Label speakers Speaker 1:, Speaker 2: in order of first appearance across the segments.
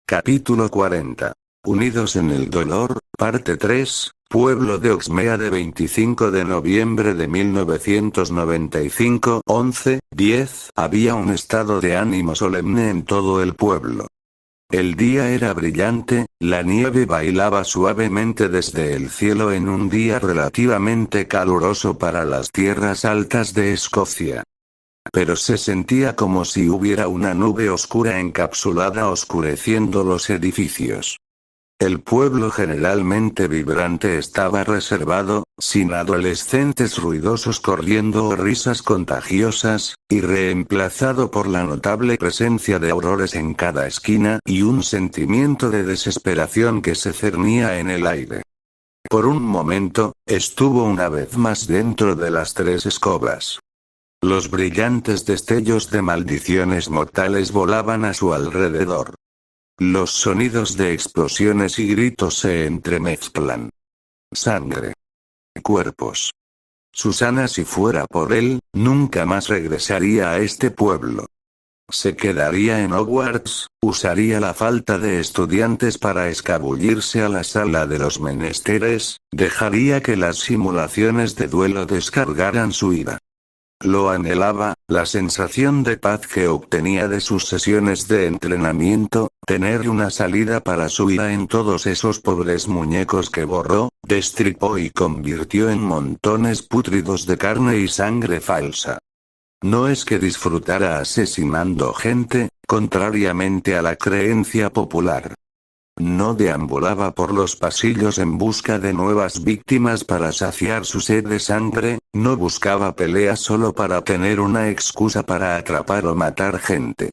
Speaker 1: Capítulo 40. Unidos en el dolor, parte 3, pueblo de Oxmea de 25 de noviembre de 1995, 11:10. Había un estado de ánimo solemne en todo el pueblo. El día era brillante, la nieve bailaba suavemente desde el cielo en un día relativamente caluroso para las tierras altas de Escocia. Pero se sentía como si hubiera una nube oscura encapsulada oscureciendo los edificios. El pueblo generalmente vibrante estaba reservado, sin adolescentes ruidosos corriendo o risas contagiosas, y reemplazado por la notable presencia de aurores en cada esquina y un sentimiento de desesperación que se cernía en el aire. Por un momento, estuvo una vez más dentro de las tres escobas. Los brillantes destellos de maldiciones mortales volaban a su alrededor. Los sonidos de explosiones y gritos se entremezclan. Sangre. Cuerpos. Susana, si fuera por él, nunca más regresaría a este pueblo. Se quedaría en Hogwarts, usaría la falta de estudiantes para escabullirse a la sala de los menesteres, dejaría que las simulaciones de duelo descargaran su ira. Lo anhelaba, la sensación de paz que obtenía de sus sesiones de entrenamiento, tener una salida para su ira en todos esos pobres muñecos que borró, destripó y convirtió en montones pútridos de carne y sangre falsa. No es que disfrutara asesinando gente, contrariamente a la creencia popular. No deambulaba por los pasillos en busca de nuevas víctimas para saciar su sed de sangre, no buscaba peleas solo para tener una excusa para atrapar o matar gente.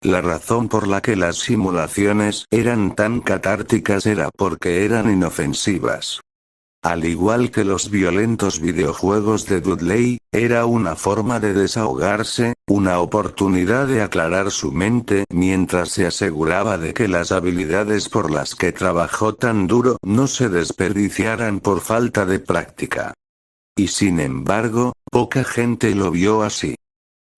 Speaker 1: La razón por la que las simulaciones eran tan catárticas era porque eran inofensivas. Al igual que los violentos videojuegos de Dudley, era una forma de desahogarse, una oportunidad de aclarar su mente mientras se aseguraba de que las habilidades por las que trabajó tan duro no se desperdiciaran por falta de práctica. Y sin embargo, poca gente lo vio así.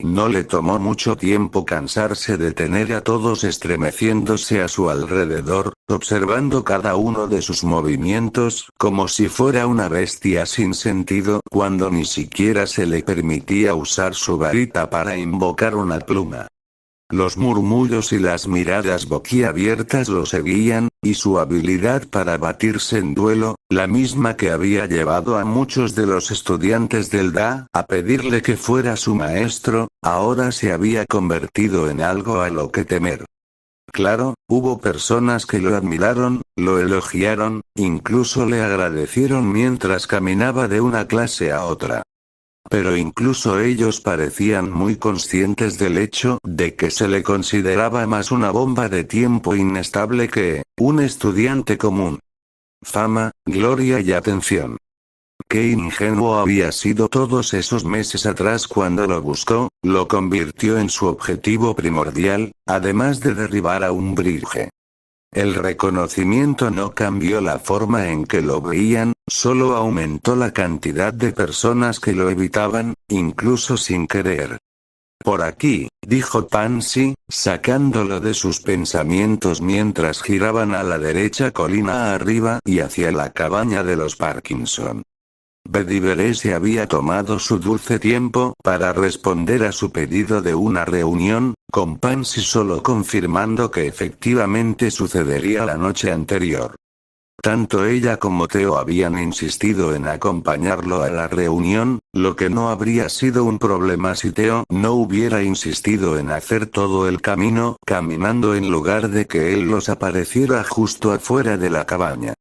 Speaker 1: No le tomó mucho tiempo cansarse de tener a todos estremeciéndose a su alrededor, observando cada uno de sus movimientos como si fuera una bestia sin sentido cuando ni siquiera se le permitía usar su varita para invocar una pluma. Los murmullos y las miradas boquiabiertas lo seguían, y su habilidad para batirse en duelo, la misma que había llevado a muchos de los estudiantes del DA a pedirle que fuera su maestro, ahora se había convertido en algo a lo que temer. Claro, hubo personas que lo admiraron, lo elogiaron, incluso le agradecieron mientras caminaba de una clase a otra. Pero incluso ellos parecían muy conscientes del hecho de que se le consideraba más una bomba de tiempo inestable que un estudiante común. Fama, gloria y atención. Qué ingenuo había sido todos esos meses atrás cuando lo buscó, lo convirtió en su objetivo primordial, además de derribar a un Brige. El reconocimiento no cambió la forma en que lo veían, solo aumentó la cantidad de personas que lo evitaban, incluso sin querer. Por aquí, dijo Pansy, sacándolo de sus pensamientos mientras giraban a la derecha colina arriba y hacia la cabaña de los Parkinson. Bedivere se había tomado su dulce tiempo para responder a su pedido de una reunión, con Pansy solo confirmando que efectivamente sucedería la noche anterior. Tanto ella como Theo habían insistido en acompañarlo a la reunión, lo que no habría sido un problema si Theo no hubiera insistido en hacer todo el camino caminando en lugar de que él los apareciera justo afuera de la cabaña.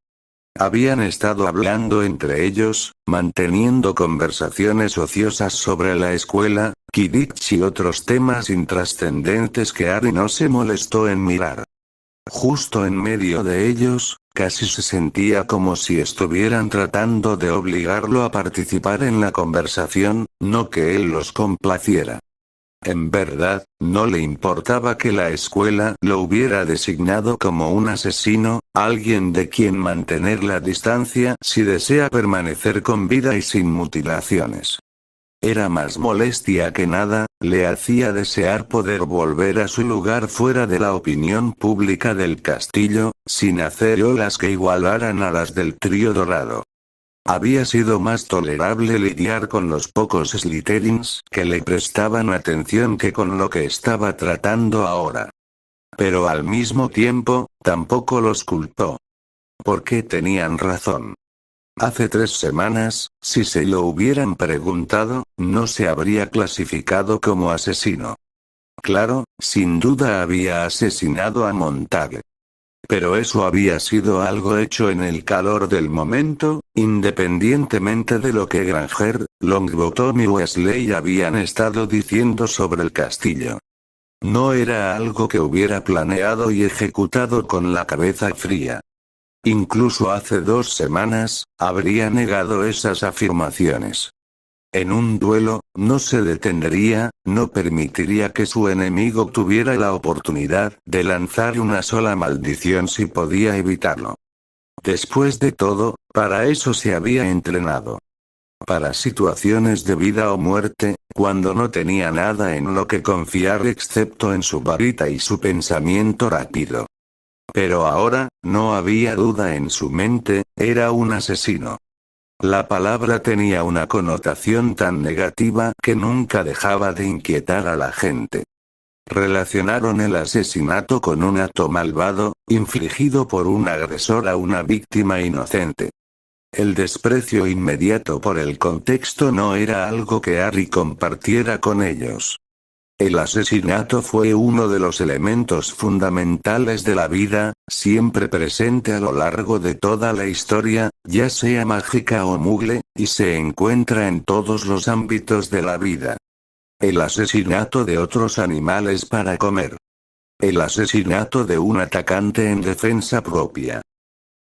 Speaker 1: Habían estado hablando entre ellos, manteniendo conversaciones ociosas sobre la escuela, Quidditch y otros temas intrascendentes que Harry no se molestó en mirar. Justo en medio de ellos, casi se sentía como si estuvieran tratando de obligarlo a participar en la conversación, no que él los complaciera. En verdad, no le importaba que la escuela lo hubiera designado como un asesino, alguien de quien mantener la distancia si desea permanecer con vida y sin mutilaciones. Era más molestia que nada, Le hacía desear poder volver a su lugar fuera de la opinión pública del castillo, sin hacer olas que igualaran a las del trío dorado. Había sido más tolerable lidiar con los pocos Slytherins que le prestaban atención que con lo que estaba tratando ahora. Pero al mismo tiempo, tampoco los culpó. Porque tenían razón. Hace 3 semanas, si se lo hubieran preguntado, no se habría clasificado como asesino. Claro, sin duda había asesinado a Montague. Pero eso había sido algo hecho en el calor del momento, independientemente de lo que Granger, Longbottom y Weasley habían estado diciendo sobre el castillo. No era algo que hubiera planeado y ejecutado con la cabeza fría. Incluso hace 2 semanas, habría negado esas afirmaciones. En un duelo, no se detendría, no permitiría que su enemigo tuviera la oportunidad de lanzar una sola maldición si podía evitarlo. Después de todo, para eso se había entrenado. Para situaciones de vida o muerte, cuando no tenía nada en lo que confiar excepto en su varita y su pensamiento rápido. Pero ahora, no había duda en su mente, era un asesino. La palabra tenía una connotación tan negativa que nunca dejaba de inquietar a la gente. Relacionaron el asesinato con un acto malvado, infligido por un agresor a una víctima inocente. El desprecio inmediato por el contexto no era algo que Harry compartiera con ellos. El asesinato fue uno de los elementos fundamentales de la vida, siempre presente a lo largo de toda la historia, ya sea mágica o mugle, y se encuentra en todos los ámbitos de la vida. El asesinato de otros animales para comer. El asesinato de un atacante en defensa propia.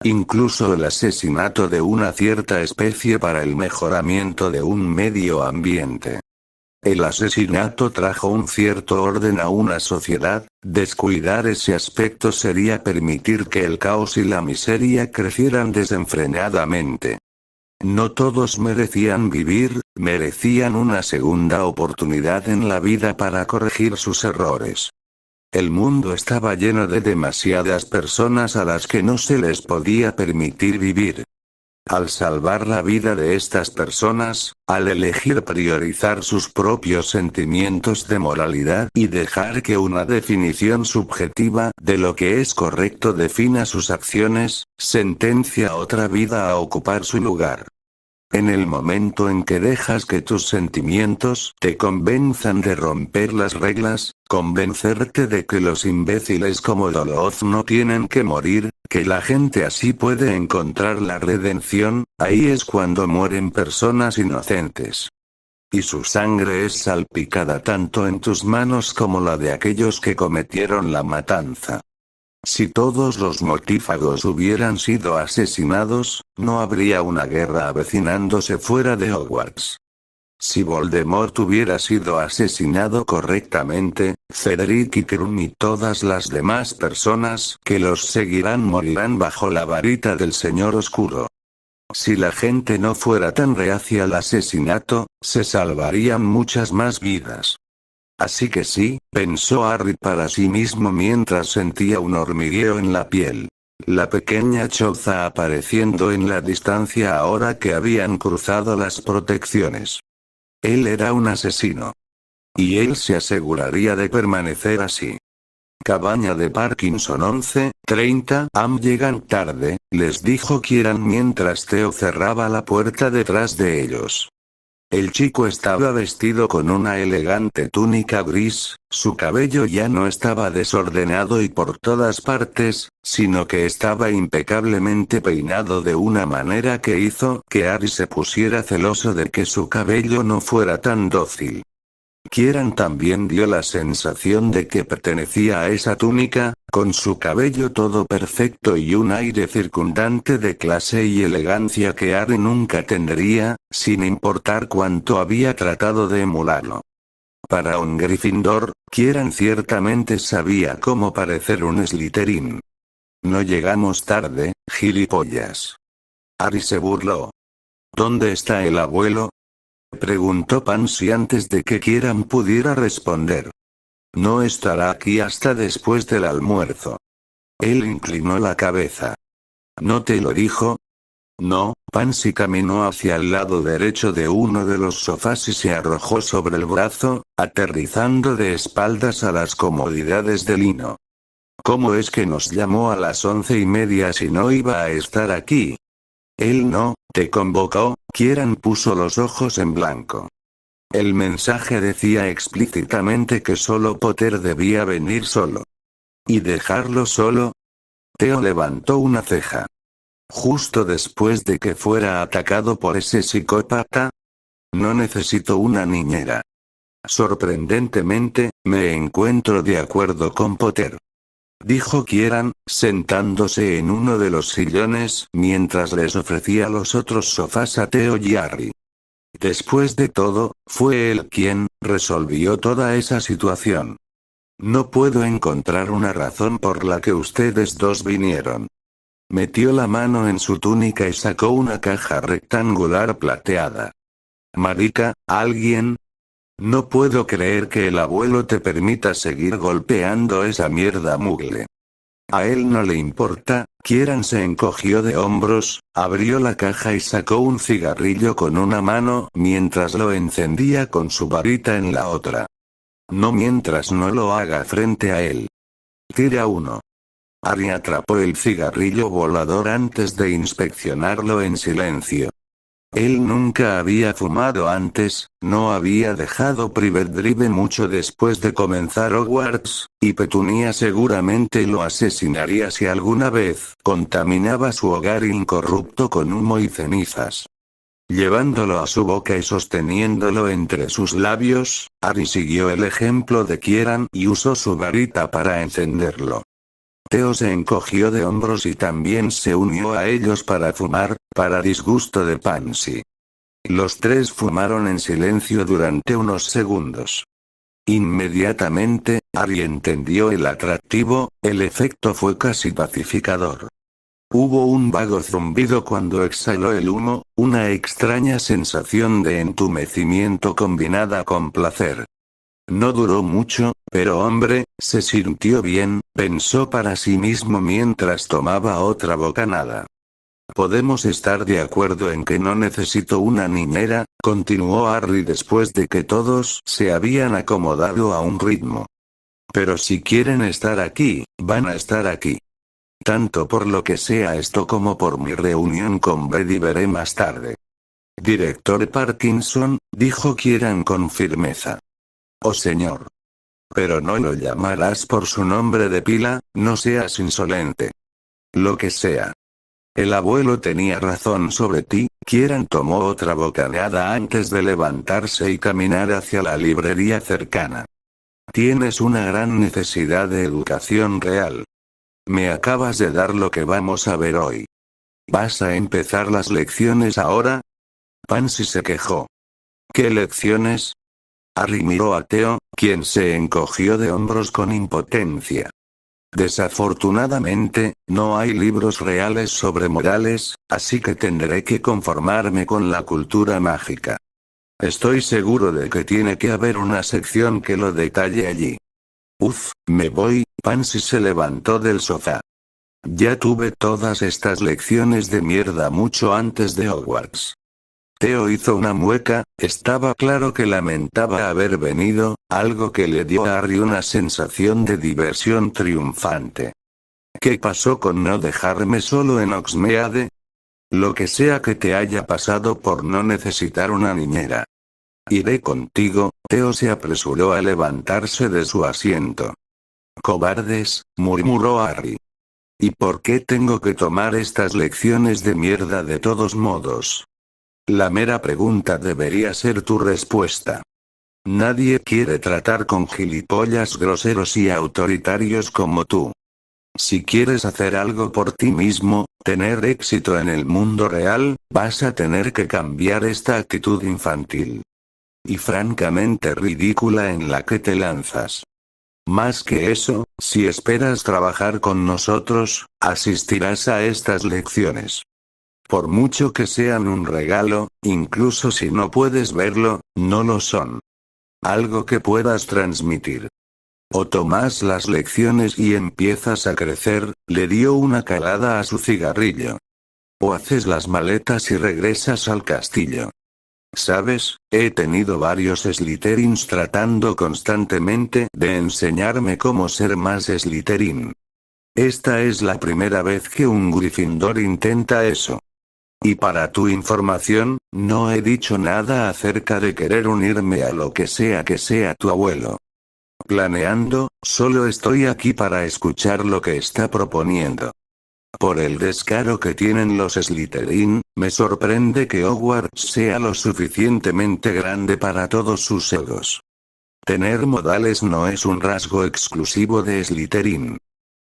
Speaker 1: Incluso el asesinato de una cierta especie para el mejoramiento de un medio ambiente. El asesinato trajo un cierto orden a una sociedad, descuidar ese aspecto sería permitir que el caos y la miseria crecieran desenfrenadamente. No todos merecían vivir, merecían una segunda oportunidad en la vida para corregir sus errores. El mundo estaba lleno de demasiadas personas a las que no se les podía permitir vivir. Al salvar la vida de estas personas, al elegir priorizar sus propios sentimientos de moralidad y dejar que una definición subjetiva de lo que es correcto defina sus acciones, sentencia a otra vida a ocupar su lugar. En el momento en que dejas que tus sentimientos te convenzan de romper las reglas, convencerte de que los imbéciles como Doloz no tienen que morir, que la gente así puede encontrar la redención, ahí es cuando mueren personas inocentes. Y su sangre es salpicada tanto en tus manos como la de aquellos que cometieron la matanza. Si todos los mortífagos hubieran sido asesinados, no habría una guerra avecinándose fuera de Hogwarts. Si Voldemort hubiera sido asesinado correctamente, Cedric y Krum y todas las demás personas que los seguirán morirán bajo la varita del Señor Oscuro. Si la gente no fuera tan reacia al asesinato, se salvarían muchas más vidas. Así que sí, pensó Harry para sí mismo mientras sentía un hormigueo en la piel. La pequeña choza apareciendo en la distancia ahora que habían cruzado las protecciones. Él era un asesino. Y él se aseguraría de permanecer así. Cabaña de Parkinson 11:30 AM llegan tarde, les dijo Kieran mientras Theo cerraba la puerta detrás de ellos. El chico estaba vestido con una elegante túnica gris, su cabello ya no estaba desordenado y por todas partes, sino que estaba impecablemente peinado de una manera que hizo que Harry se pusiera celoso de que su cabello no fuera tan dócil. Kieran también dio la sensación de que pertenecía a esa túnica, con su cabello todo perfecto y un aire circundante de clase y elegancia que Harry nunca tendría, sin importar cuánto había tratado de emularlo. Para un Gryffindor, Kieran ciertamente sabía cómo parecer un Slytherin. No llegamos tarde, gilipollas. Harry se burló. ¿Dónde está el abuelo? Preguntó Pansy antes de que Kieran pudiera responder. No estará aquí hasta después del almuerzo. Él inclinó la cabeza. ¿No te lo dijo? No. Pansy caminó hacia el lado derecho de uno de los sofás y se arrojó sobre el brazo, aterrizando de espaldas a las comodidades de lino. ¿Cómo es que nos llamó a las 11:30 si no iba a estar aquí? Él no te convocó. Kieran puso los ojos en blanco. El mensaje decía explícitamente que solo Potter debía venir solo. ¿Y dejarlo solo? Theo levantó una ceja. Justo después de que fuera atacado por ese psicópata. No necesito una niñera. Sorprendentemente, me encuentro de acuerdo con Potter. Dijo Kieran, sentándose en uno de los sillones mientras les ofrecía los otros sofás a Theo y Harry. Después de todo, fue él quien resolvió toda esa situación. No puedo encontrar una razón por la que ustedes dos vinieron. Metió la mano en su túnica y sacó una caja rectangular plateada. Marica, ¿alguien? No puedo creer que el abuelo te permita seguir golpeando esa mierda mugle. A él no le importa. Kieran se encogió de hombros, abrió la caja y sacó un cigarrillo con una mano mientras lo encendía con su varita en la otra. No mientras no lo haga frente a él. Tira uno. Harry atrapó el cigarrillo volador antes de inspeccionarlo en silencio. Él nunca había fumado antes, no había dejado Private Drive mucho después de comenzar Hogwarts, y Petunia seguramente lo asesinaría si alguna vez contaminaba su hogar incorrupto con humo y cenizas. Llevándolo a su boca y sosteniéndolo entre sus labios, Harry siguió el ejemplo de Kieran y usó su varita para encenderlo. Theo se encogió de hombros y también se unió a ellos para fumar, para disgusto de Pansy. Los tres fumaron en silencio durante unos segundos. Inmediatamente, Harry entendió el atractivo, el efecto fue casi pacificador. Hubo un vago zumbido cuando exhaló el humo, una extraña sensación de entumecimiento combinada con placer. No duró mucho, pero hombre, se sintió bien, pensó para sí mismo mientras tomaba otra bocanada. Podemos estar de acuerdo en que no necesito una niñera, continuó Harry después de que todos se habían acomodado a un ritmo. Pero si quieren estar aquí, van a estar aquí. Tanto por lo que sea esto como por mi reunión con Brady veré más tarde. Director Parkinson, dijo Kieran con firmeza. Oh señor. Pero no lo llamarás por su nombre de pila, no seas insolente. Lo que sea. El abuelo tenía razón sobre ti. Kieran tomó otra bocaneada antes de levantarse y caminar hacia la librería cercana. Tienes una gran necesidad de educación real. Me acabas de dar lo que vamos a ver hoy. ¿Vas a empezar las lecciones ahora? Pansy se quejó. ¿Qué lecciones? Harry miró a Theo, quien se encogió de hombros con impotencia. Desafortunadamente, no hay libros reales sobre morales, así que tendré que conformarme con la cultura mágica. Estoy seguro de que tiene que haber una sección que lo detalle allí. Me voy. Pansy se levantó del sofá. Ya tuve todas estas lecciones de mierda mucho antes de Hogwarts. Theo hizo una mueca, estaba claro que lamentaba haber venido, algo que le dio a Harry una sensación de diversión triunfante. ¿Qué pasó con no dejarme solo en Hogsmeade? Lo que sea que te haya pasado por no necesitar una niñera. Iré contigo. Theo se apresuró a levantarse de su asiento. Cobardes, murmuró Harry. ¿Y por qué tengo que tomar estas lecciones de mierda de todos modos? La mera pregunta debería ser tu respuesta. Nadie quiere tratar con gilipollas groseros y autoritarios como tú. Si quieres hacer algo por ti mismo, tener éxito en el mundo real, vas a tener que cambiar esta actitud infantil y francamente ridícula en la que te lanzas. Más que eso, si esperas trabajar con nosotros, asistirás a estas lecciones. Por mucho que sean un regalo, incluso si no puedes verlo, no lo son. Algo que puedas transmitir. O tomas las lecciones y empiezas a crecer, le dio una calada a su cigarrillo. O haces las maletas y regresas al castillo. ¿Sabes? He tenido varios Slytherins tratando constantemente de enseñarme cómo ser más Slytherin. Esta es la primera vez que un Gryffindor intenta eso. Y para tu información, no he dicho nada acerca de querer unirme a lo que sea tu abuelo. Planeando, solo estoy aquí para escuchar lo que está proponiendo. Por el descaro que tienen los Slytherin, me sorprende que Hogwarts sea lo suficientemente grande para todos sus egos. Tener modales no es un rasgo exclusivo de Slytherin.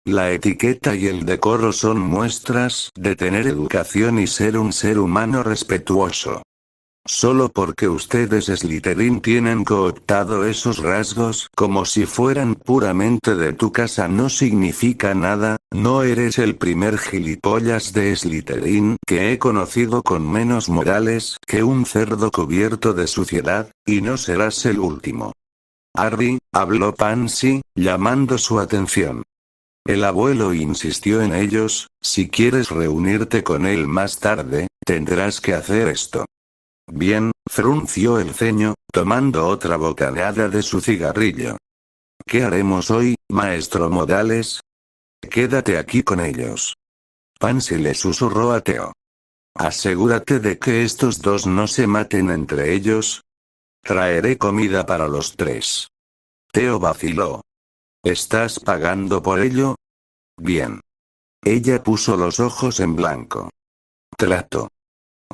Speaker 1: La etiqueta y el decoro son muestras de tener educación y ser un ser humano respetuoso. Solo porque ustedes Slytherin tienen cooptado esos rasgos como si fueran puramente de tu casa no significa nada, no eres el primer gilipollas de Slytherin que he conocido con menos modales que un cerdo cubierto de suciedad, y no serás el último. Harry, habló Pansy, llamando su atención. El abuelo insistió en ellos, si quieres reunirte con él más tarde, tendrás que hacer esto. Bien, frunció el ceño, tomando otra bocanada de su cigarrillo. ¿Qué haremos hoy, maestro Modales? Quédate aquí con ellos. Pansy le susurró a Theo. Asegúrate de que estos dos no se maten entre ellos. Traeré comida para los tres. Theo vaciló. ¿Estás pagando por ello? Bien. Ella puso los ojos en blanco. Trato.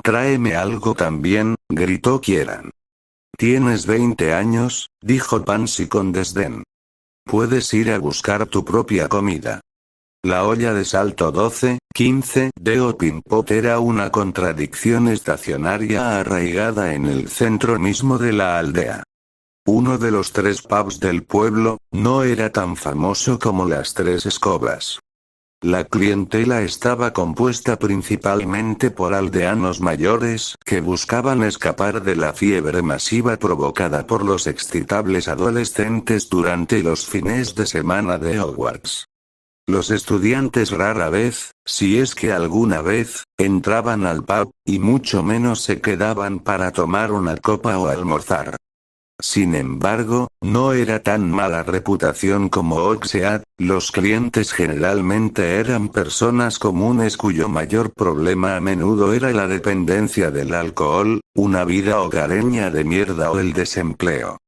Speaker 1: Tráeme algo también, gritó Kieran. Tienes 20 años, dijo Pansy con desdén. Puedes ir a buscar tu propia comida. La olla de salto 12-15 de Opimpot era una contradicción estacionaria arraigada en el centro mismo de la aldea. Uno de los 3 pubs del pueblo, no era tan famoso como las 3 escobas. La clientela estaba compuesta principalmente por aldeanos mayores que buscaban escapar de la fiebre masiva provocada por los excitables adolescentes durante los fines de semana de Hogwarts. Los estudiantes rara vez, si es que alguna vez, entraban al pub, y mucho menos se quedaban para tomar una copa o almorzar. Sin embargo, no era tan mala reputación como Oxead, los clientes generalmente eran personas comunes cuyo mayor problema a menudo era la dependencia del alcohol, una vida hogareña de mierda o el desempleo.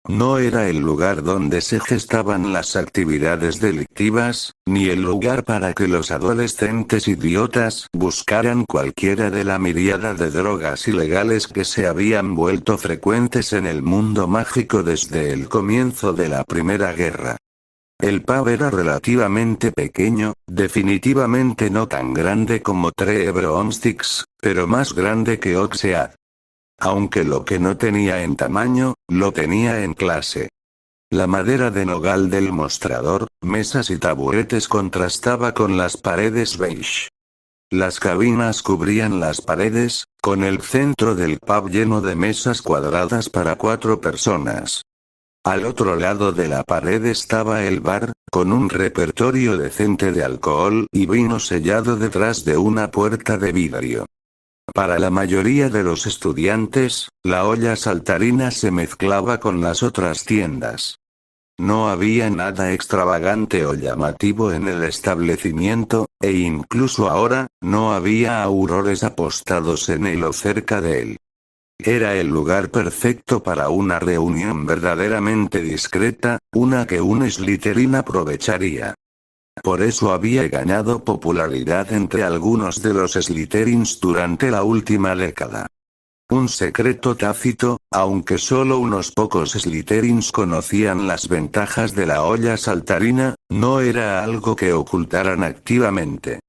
Speaker 1: No era el lugar donde se gestaban las actividades delictivas, ni el lugar para que los adolescentes idiotas buscaran cualquiera de la miríada de drogas ilegales que se habían vuelto frecuentes en el mundo mágico desde el comienzo de la Primera Guerra. El pub era relativamente pequeño, definitivamente no tan grande como Tree Broomsticks, pero más grande que Oxead. Aunque lo que no tenía en tamaño, lo tenía en clase. La madera de nogal del mostrador, mesas y taburetes contrastaba con las paredes beige. Las cabinas cubrían las paredes, con el centro del pub lleno de mesas cuadradas para 4 personas. Al otro lado de la pared estaba el bar, con un repertorio decente de alcohol y vino sellado detrás de una puerta de vidrio. Para la mayoría de los estudiantes, la olla saltarina se mezclaba con las otras tiendas. No había nada extravagante o llamativo en el establecimiento, e incluso ahora, no había aurores apostados en él o cerca de él. Era el lugar perfecto para una reunión verdaderamente discreta, una que un Slytherin aprovecharía. Por eso había ganado popularidad entre algunos de los Slytherins durante la última década. Un secreto tácito, aunque solo unos pocos Slytherins conocían las ventajas de la olla saltarina, no era algo que ocultaran activamente.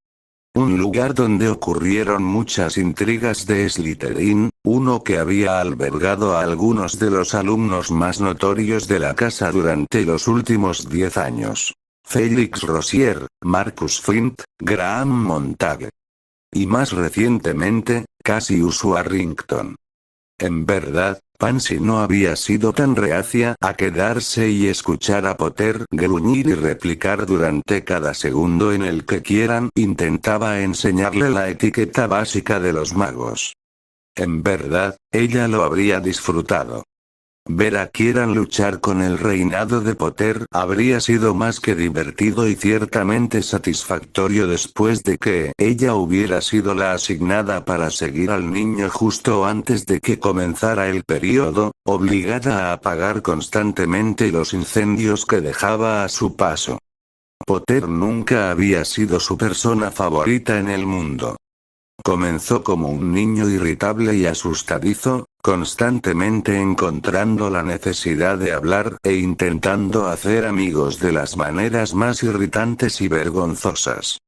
Speaker 1: Un lugar donde ocurrieron muchas intrigas de Slytherin, uno que había albergado a algunos de los alumnos más notorios de la casa durante los últimos 10 años. Félix Rosier, Marcus Flint, Graham Montague. y más recientemente, Cassius Warrington. En verdad, Pansy no había sido tan reacia a quedarse y escuchar a Potter gruñir y replicar durante cada segundo en el que Kieran intentaba enseñarle la etiqueta básica de los magos. En verdad, ella lo habría disfrutado. Ver a Kieran luchar con el reinado de Potter habría sido más que divertido y ciertamente satisfactorio después de que ella hubiera sido la asignada para seguir al niño justo antes de que comenzara el período, obligada a apagar constantemente los incendios que dejaba a su paso. Potter nunca había sido su persona favorita en el mundo. Comenzó como un niño irritable y asustadizo, constantemente encontrando la necesidad de hablar e intentando hacer amigos de las maneras más irritantes y vergonzosas.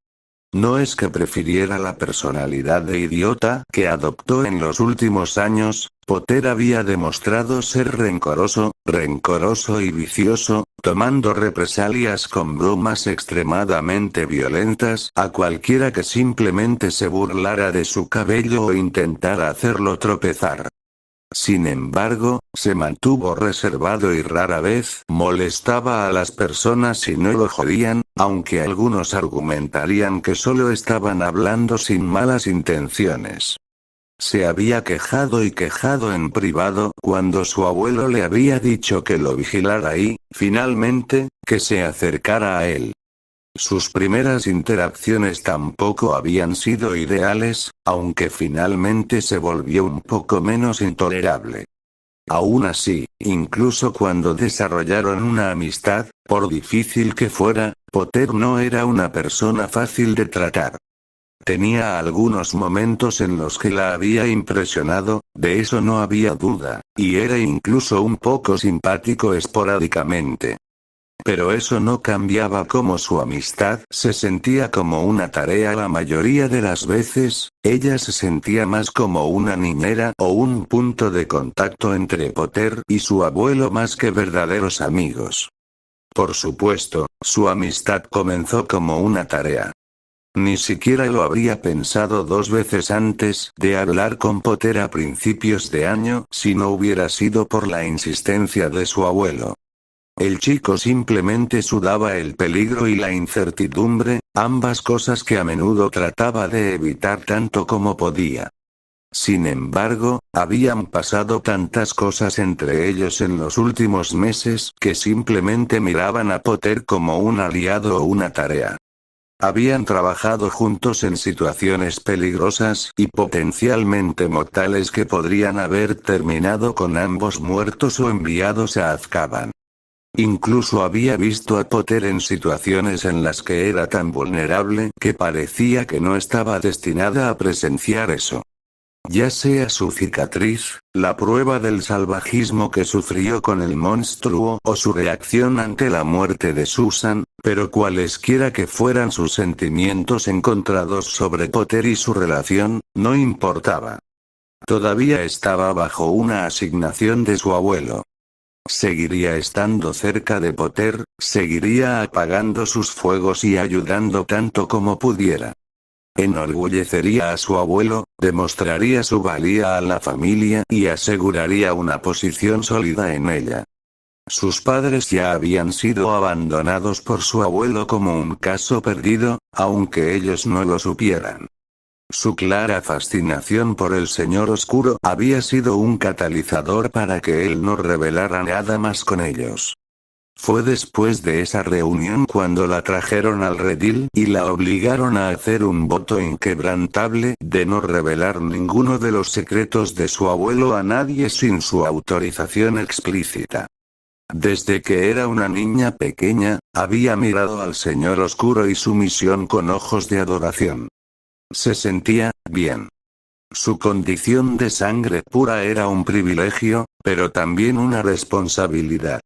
Speaker 1: No es que prefiriera la personalidad de idiota que adoptó en los últimos años, Potter había demostrado ser rencoroso y vicioso, tomando represalias con bromas extremadamente violentas a cualquiera que simplemente se burlara de su cabello o intentara hacerlo tropezar. Sin embargo, se mantuvo reservado y rara vez molestaba a las personas si no lo jodían, aunque algunos argumentarían que solo estaban hablando sin malas intenciones. Se había quejado en privado cuando su abuelo le había dicho que lo vigilara y, finalmente, que se acercara a él. Sus primeras interacciones tampoco habían sido ideales, aunque finalmente se volvió un poco menos intolerable. Aún así, incluso cuando desarrollaron una amistad, por difícil que fuera, Potter no era una persona fácil de tratar. Tenía algunos momentos en los que la había impresionado, de eso no había duda, y era incluso un poco simpático esporádicamente. Pero eso no cambiaba cómo su amistad se sentía como una tarea la mayoría de las veces, ella se sentía más como una niñera o un punto de contacto entre Potter y su abuelo más que verdaderos amigos. Por supuesto, su amistad comenzó como una tarea. Ni siquiera lo habría pensado dos veces antes de hablar con Potter a principios de año si no hubiera sido por la insistencia de su abuelo. El chico simplemente sudaba el peligro y la incertidumbre, ambas cosas que a menudo trataba de evitar tanto como podía. Sin embargo, habían pasado tantas cosas entre ellos en los últimos meses que simplemente miraban a Potter como un aliado o una tarea. Habían trabajado juntos en situaciones peligrosas y potencialmente mortales que podrían haber terminado con ambos muertos o enviados a Azkaban. Incluso había visto a Potter en situaciones en las que era tan vulnerable que parecía que no estaba destinada a presenciar eso. Ya sea su cicatriz, la prueba del salvajismo que sufrió con el monstruo o su reacción ante la muerte de Susan, pero cualesquiera que fueran sus sentimientos encontrados sobre Potter y su relación, no importaba. Todavía estaba bajo una asignación de su abuelo. Seguiría estando cerca de Potter, seguiría apagando sus fuegos y ayudando tanto como pudiera. Enorgullecería a su abuelo, demostraría su valía a la familia y aseguraría una posición sólida en ella. Sus padres ya habían sido abandonados por su abuelo como un caso perdido, aunque ellos no lo supieran. Su clara fascinación por el Señor Oscuro había sido un catalizador para que él no revelara nada más con ellos. Fue después de esa reunión cuando la trajeron al redil y la obligaron a hacer un voto inquebrantable de no revelar ninguno de los secretos de su abuelo a nadie sin su autorización explícita. Desde que era una niña pequeña, había mirado al Señor Oscuro y su misión con ojos de adoración. Se sentía bien. Su condición de sangre pura era un privilegio, pero también una responsabilidad.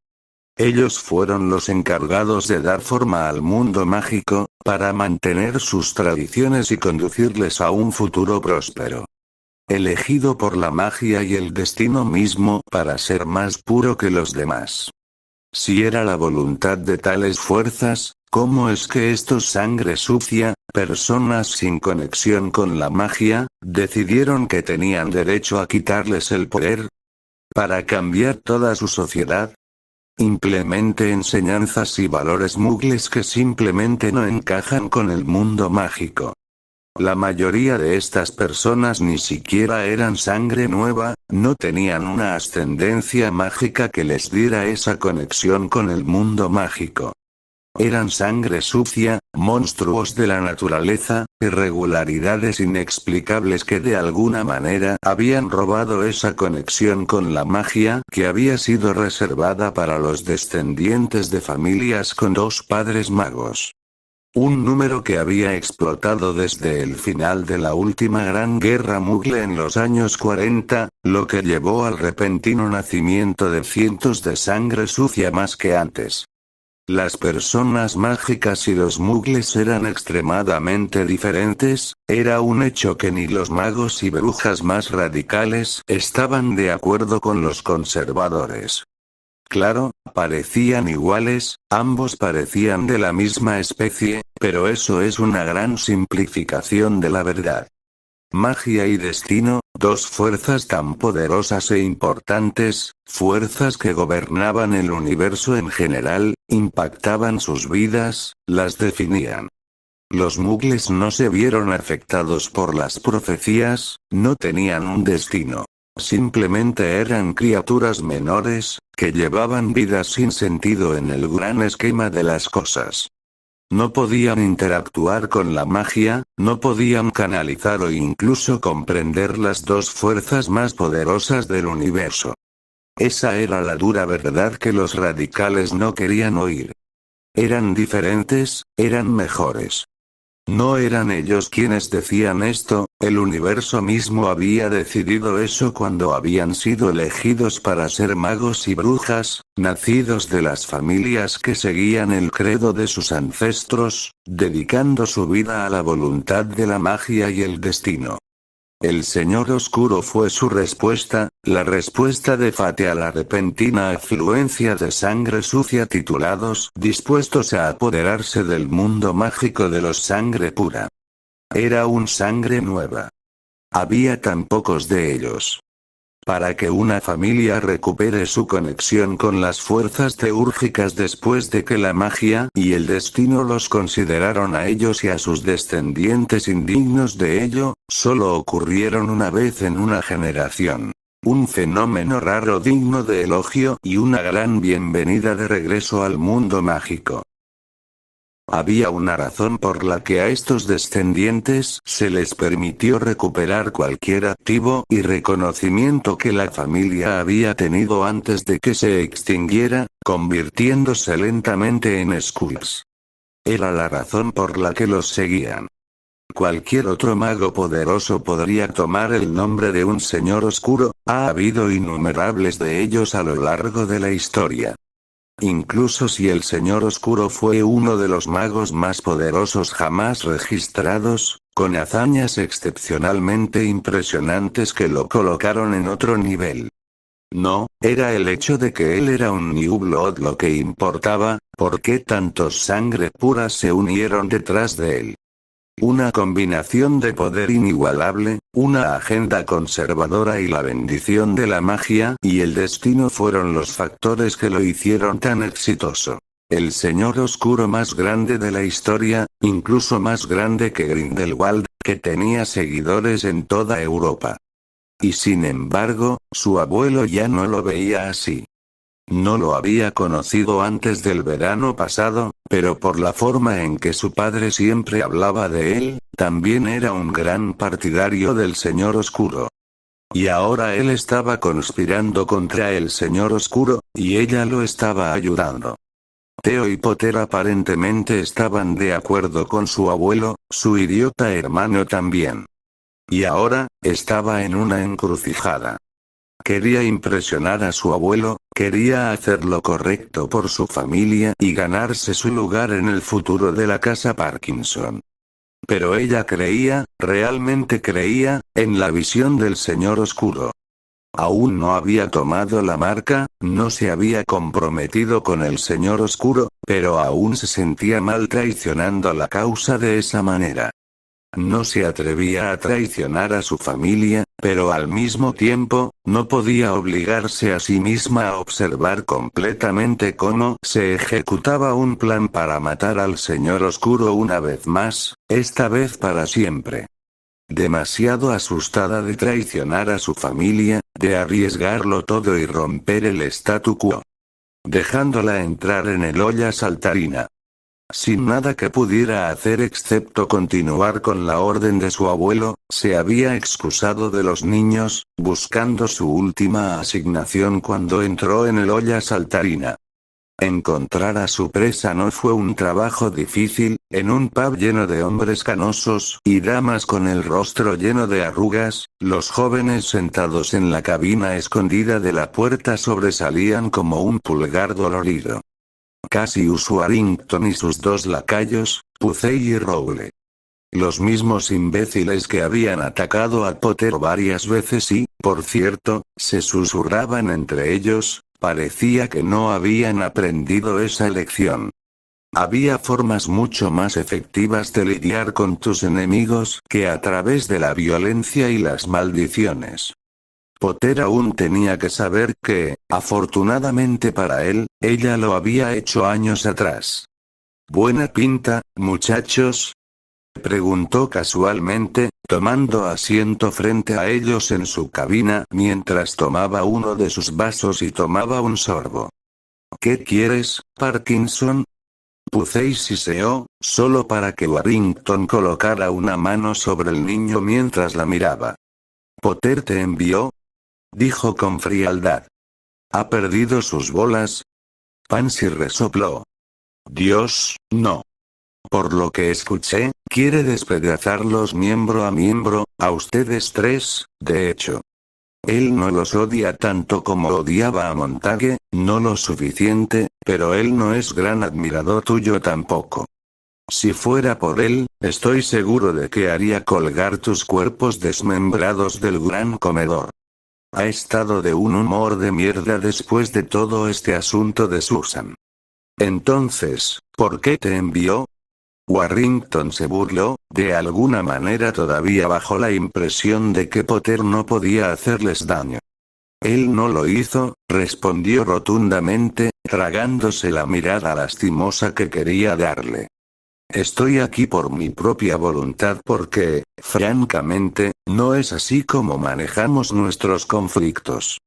Speaker 1: Ellos fueron los encargados de dar forma al mundo mágico, para mantener sus tradiciones y conducirles a un futuro próspero. Elegido por la magia y el destino mismo para ser más puro que los demás. Si era la voluntad de tales fuerzas, ¿Cómo es que estos sangre sucia, personas sin conexión con la magia, decidieron que tenían derecho a quitarles el poder? ¿Para cambiar toda su sociedad? Implemente enseñanzas y valores mugles que simplemente no encajan con el mundo mágico. La mayoría de estas personas ni siquiera eran sangre nueva, no tenían una ascendencia mágica que les diera esa conexión con el mundo mágico. Eran sangre sucia, monstruos de la naturaleza, irregularidades inexplicables que de alguna manera habían robado esa conexión con la magia que había sido reservada para los descendientes de familias con dos padres magos. Un número que había explotado desde el final de la última gran guerra mugle en los años 40, lo que llevó al repentino nacimiento de cientos de sangre sucia más que antes. Las personas mágicas y los mugles eran extremadamente diferentes, era un hecho que ni los magos y brujas más radicales estaban de acuerdo con los conservadores. Claro, parecían iguales, ambos parecían de la misma especie, pero eso es una gran simplificación de la verdad. Magia y destino, dos fuerzas tan poderosas e importantes, fuerzas que gobernaban el universo en general, impactaban sus vidas, las definían. Los mugles no se vieron afectados por las profecías, no tenían un destino. Simplemente eran criaturas menores, que llevaban vidas sin sentido en el gran esquema de las cosas. No podían interactuar con la magia, no podían canalizar o incluso comprender las dos fuerzas más poderosas del universo. Esa era la dura verdad que los radicales no querían oír. Eran diferentes, eran mejores. No eran ellos quienes decían esto, el universo mismo había decidido eso cuando habían sido elegidos para ser magos y brujas, nacidos de las familias que seguían el credo de sus ancestros, dedicando su vida a la voluntad de la magia y el destino. El Señor Oscuro fue su respuesta, la respuesta de Fate a la repentina afluencia de sangre sucia titulados dispuestos a apoderarse del mundo mágico de los sangre pura. Era un sangre nueva. Había tan pocos de ellos. Para que una familia recupere su conexión con las fuerzas teúrgicas después de que la magia y el destino los consideraron a ellos y a sus descendientes indignos de ello, solo ocurrieron una vez en una generación. Un fenómeno raro digno de elogio y una gran bienvenida de regreso al mundo mágico. Había una razón por la que a estos descendientes se les permitió recuperar cualquier activo y reconocimiento que la familia había tenido antes de que se extinguiera, convirtiéndose lentamente en Skulls. Era la razón por la que los seguían. Cualquier otro mago poderoso podría tomar el nombre de un señor oscuro, ha habido innumerables de ellos a lo largo de la historia. Incluso si el Señor Oscuro fue uno de los magos más poderosos jamás registrados, con hazañas excepcionalmente impresionantes que lo colocaron en otro nivel. No, era el hecho de que él era un New Blood lo que importaba, por qué tantos sangre pura se unieron detrás de él. Una combinación de poder inigualable, una agenda conservadora y la bendición de la magia y el destino fueron los factores que lo hicieron tan exitoso. El señor oscuro más grande de la historia, incluso más grande que Grindelwald, que tenía seguidores en toda Europa. Y sin embargo, su abuelo ya no lo veía así. No lo había conocido antes del verano pasado, pero por la forma en que su padre siempre hablaba de él, también era un gran partidario del Señor Oscuro. Y ahora él estaba conspirando contra el Señor Oscuro, y ella lo estaba ayudando. Theo y Potter aparentemente estaban de acuerdo con su abuelo, su idiota hermano también. Y ahora, estaba en una encrucijada. Quería impresionar a su abuelo, quería hacer lo correcto por su familia y ganarse su lugar en el futuro de la casa Parkinson. Pero ella creía, realmente creía, en la visión del Señor Oscuro. Aún no había tomado la marca, no se había comprometido con el Señor Oscuro, pero aún se sentía mal traicionando la causa de esa manera. No se atrevía a traicionar a su familia, pero al mismo tiempo, no podía obligarse a sí misma a observar completamente cómo se ejecutaba un plan para matar al Señor Oscuro una vez más, esta vez para siempre. Demasiado asustada de traicionar a su familia, de arriesgarlo todo y romper el statu quo. Dejándola entrar en el olla saltarina. Sin nada que pudiera hacer excepto continuar con la orden de su abuelo, se había excusado de los niños, buscando su última asignación cuando entró en el olla saltarina. Encontrar a su presa no fue un trabajo difícil, en un pub lleno de hombres canosos y damas con el rostro lleno de arrugas, los jóvenes sentados en la cabina escondida de la puerta sobresalían como un pulgar dolorido. Cassius Warrington y sus dos lacayos, Pucey y Rowley. Los mismos imbéciles que habían atacado a Potter varias veces y, por cierto, se susurraban entre ellos, parecía que no habían aprendido esa lección. Había formas mucho más efectivas de lidiar con tus enemigos que a través de la violencia y las maldiciones. Potter aún tenía que saber que, afortunadamente para él, ella lo había hecho años atrás. ¿Buena pinta, muchachos?, preguntó casualmente, tomando asiento frente a ellos en su cabina mientras tomaba uno de sus vasos y tomaba un sorbo. ¿Qué quieres, Parkinson? Pucey siseó, solo para que Warrington colocara una mano sobre el niño mientras la miraba. ¿Potter te envió?, dijo con frialdad. ¿Ha perdido sus bolas? Pansy resopló. Dios, no. Por lo que escuché, quiere despedazarlos miembro a miembro, a ustedes tres, de hecho. Él no los odia tanto como odiaba a Montague, no lo suficiente, pero él no es gran admirador tuyo tampoco. Si fuera por él, estoy seguro de que haría colgar tus cuerpos desmembrados del gran comedor. Ha estado de un humor de mierda después de todo este asunto de Susan. Entonces, ¿por qué te envió? Warrington se burló, de alguna manera todavía bajo la impresión de que Potter no podía hacerles daño. Él no lo hizo, respondió rotundamente, tragándose la mirada lastimosa que quería darle. Estoy aquí por mi propia voluntad porque, francamente, no es así como manejamos nuestros conflictos.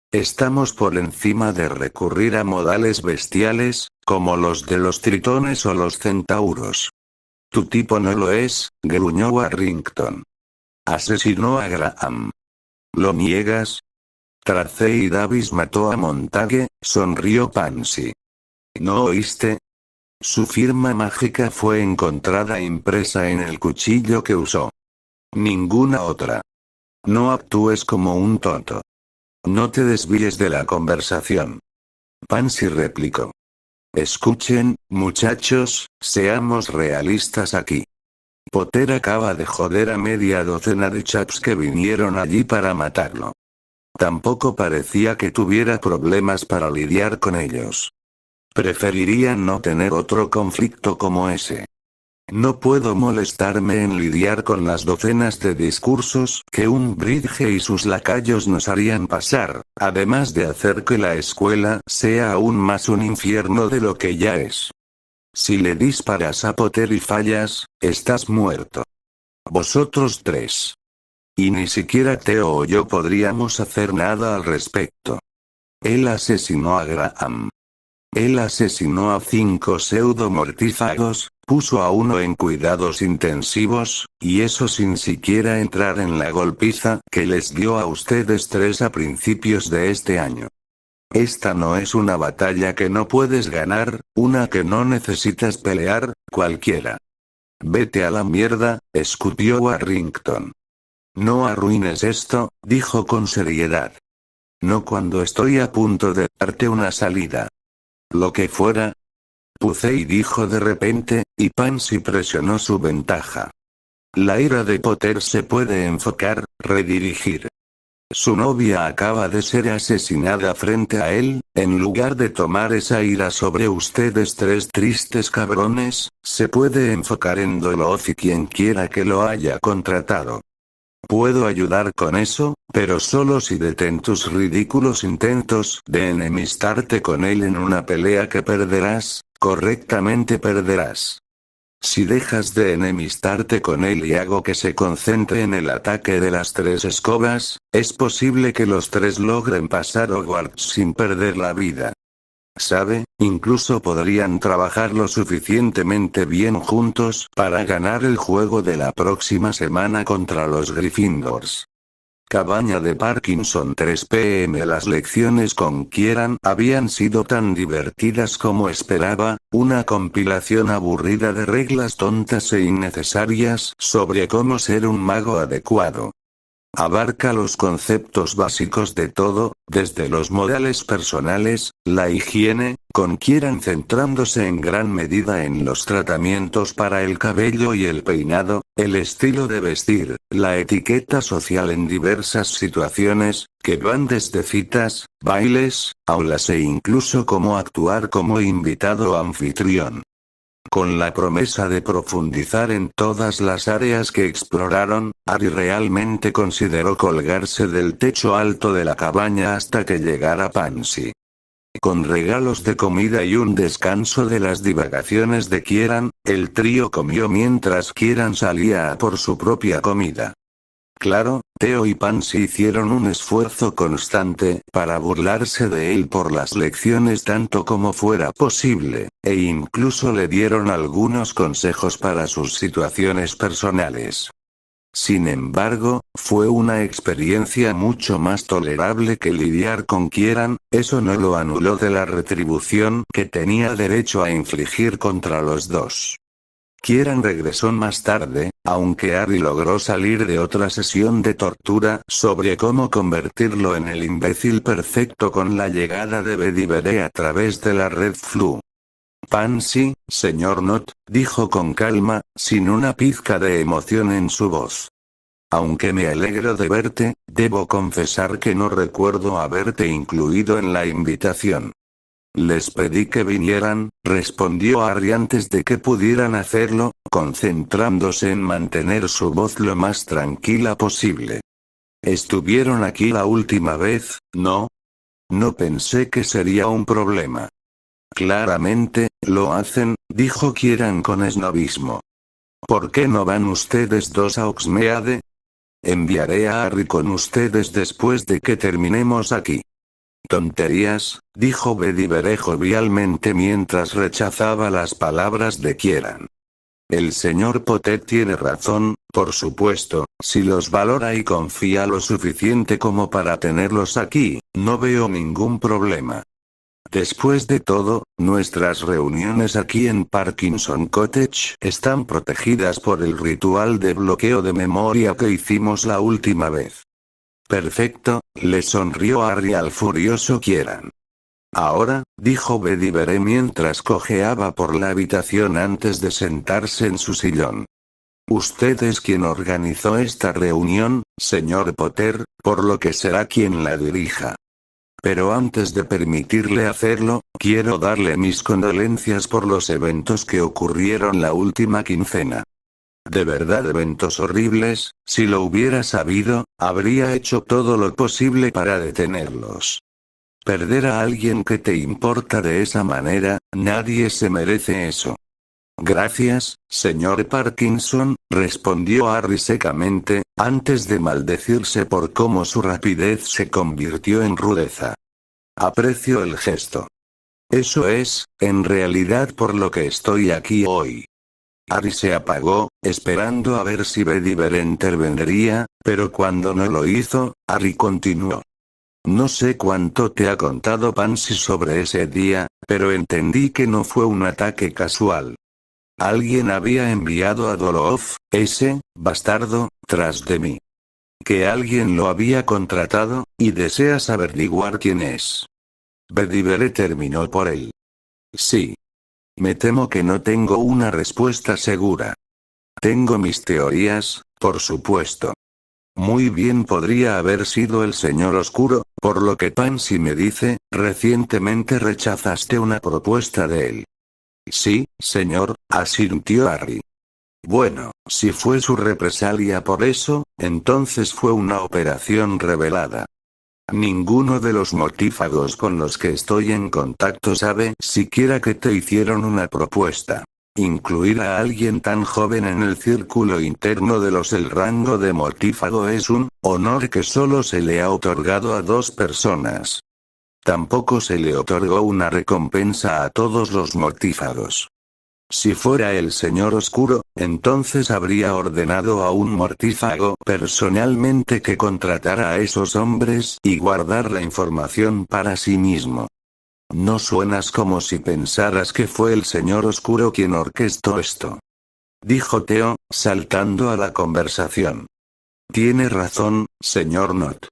Speaker 1: Estamos por encima de recurrir a modales bestiales, como los de los tritones o los centauros. Tu tipo no lo es, gruñó Warrington. Asesinó a Graham. ¿Lo niegas? Tracey Davis mató a Montague, sonrió Pansy. ¿No oíste? Su firma mágica fue encontrada impresa en el cuchillo que usó. Ninguna otra. No actúes como un tonto. No te desvíes de la conversación. Pansy replicó. Escuchen, muchachos, seamos realistas aquí. Potter acaba de joder a media docena de chaps que vinieron allí para matarlo. Tampoco parecía que tuviera problemas para lidiar con ellos. Preferiría no tener otro conflicto como ese. No puedo molestarme en lidiar con las docenas de discursos que un Bridge y sus lacayos nos harían pasar, además de hacer que la escuela sea aún más un infierno de lo que ya es. Si le disparas a Potter y fallas, estás muerto. Vosotros tres. Y ni siquiera Theo o yo podríamos hacer nada al respecto. Él asesinó a Graham. Él asesinó a 5 pseudo-mortífagos, puso a uno en cuidados intensivos, y eso sin siquiera entrar en la golpiza que les dio a ustedes tres a principios de este año. Esta no es una batalla que no puedes ganar, una que no necesitas pelear, cualquiera. Vete a la mierda, escupió Warrington. No arruines esto, dijo con seriedad. No cuando estoy a punto de darte una salida. Lo que fuera. Pucey dijo de repente, y Pansy presionó su ventaja. La ira de Potter se puede enfocar, redirigir. Su novia acaba de ser asesinada frente a él, en lugar de tomar esa ira sobre ustedes tres tristes cabrones, se puede enfocar en Dolof y quien quiera que lo haya contratado. Puedo ayudar con eso, pero solo si detén tus ridículos intentos de enemistarte con él en una pelea que perderás, correctamente perderás. Si dejas de enemistarte con él y hago que se concentre en el ataque de las tres escobas, es posible que los tres logren pasar Hogwarts sin perder la vida. ¿Sabe? Incluso podrían trabajar lo suficientemente bien juntos para ganar el juego de la próxima semana contra los Gryffindors. Cabaña de Parkinson 3 p.m. Las lecciones con Kieran habían sido tan divertidas como esperaba, una compilación aburrida de reglas tontas e innecesarias sobre cómo ser un mago adecuado. Abarca los conceptos básicos de todo, desde los modales personales, la higiene, con Kieran centrándose en gran medida en los tratamientos para el cabello y el peinado, el estilo de vestir, la etiqueta social en diversas situaciones, que van desde citas, bailes, aulas e incluso cómo actuar como invitado o anfitrión. Con la promesa de profundizar en todas las áreas que exploraron, Harry realmente consideró colgarse del techo alto de la cabaña hasta que llegara Pansy. Con regalos de comida y un descanso de las divagaciones de Kieran, el trío comió mientras Kieran salía a por su propia comida. Claro, Theo y Pansy hicieron un esfuerzo constante para burlarse de él por las lecciones tanto como fuera posible, e incluso le dieron algunos consejos para sus situaciones personales. Sin embargo, fue una experiencia mucho más tolerable que lidiar con Kieran, eso no lo anuló de la retribución que tenía derecho a infligir contra los dos. Kieran regresó más tarde, aunque Harry logró salir de otra sesión de tortura sobre cómo convertirlo en el imbécil perfecto con la llegada de Bedivere a través de la Red Flu. Pansy, señor Nott, dijo con calma, sin una pizca de emoción en su voz. Aunque me alegro de verte, debo confesar que no recuerdo haberte incluido en la invitación. Les pedí que vinieran, respondió Harry antes de que pudieran hacerlo, concentrándose en mantener su voz lo más tranquila posible. ¿Estuvieron aquí la última vez, no? No pensé que sería un problema. Claramente, lo hacen, dijo Kieran con esnobismo. ¿Por qué no van ustedes dos a Hogsmeade? Enviaré a Harry con ustedes después de que terminemos aquí. Tonterías, dijo Bedivere jovialmente mientras rechazaba las palabras de Kieran. El señor Potter tiene razón, por supuesto, si los valora y confía lo suficiente como para tenerlos aquí, no veo ningún problema. Después de todo, nuestras reuniones aquí en Parkinson Cottage están protegidas por el ritual de bloqueo de memoria que hicimos la última vez. Perfecto, le sonrió Harry al furioso Kieran. Ahora, dijo Bedivere mientras cojeaba por la habitación antes de sentarse en su sillón. Usted es quien organizó esta reunión, señor Potter, por lo que será quien la dirija. Pero antes de permitirle hacerlo, quiero darle mis condolencias por los eventos que ocurrieron la última quincena. De verdad eventos horribles, si lo hubiera sabido, habría hecho todo lo posible para detenerlos. Perder a alguien que te importa de esa manera, nadie se merece eso. Gracias, señor Parkinson, respondió Harry secamente, antes de maldecirse por cómo su rapidez se convirtió en rudeza. Aprecio el gesto. Eso es, en realidad por lo que estoy aquí hoy. Harry se apagó, esperando a ver si Bedivere intervendría, pero cuando no lo hizo, Harry continuó. No sé cuánto te ha contado Pansy sobre ese día, pero entendí que no fue un ataque casual. Alguien había enviado a Dolof, ese bastardo, tras de mí. Que alguien lo había contratado, y deseas averiguar quién es. Bedivere terminó por él. Sí. Me temo que no tengo una respuesta segura. Tengo mis teorías, por supuesto. Muy bien podría haber sido el Señor Oscuro, por lo que Pansy me dice, recientemente rechazaste una propuesta de él. Sí, señor, asintió Harry. Bueno, si fue su represalia por eso, entonces fue una operación revelada. Ninguno de los mortífagos con los que estoy en contacto sabe siquiera que te hicieron una propuesta. Incluir a alguien tan joven en el círculo interno de los el rango de mortífago es un honor que solo se le ha otorgado a 2 personas. Tampoco se le otorgó una recompensa a todos los mortífagos. Si fuera el Señor Oscuro, entonces habría ordenado a un mortífago personalmente que contratara a esos hombres y guardar la información para sí mismo. No suenas como si pensaras que fue el Señor Oscuro quien orquestó esto. Dijo Theo, saltando a la conversación. Tiene razón, señor Not.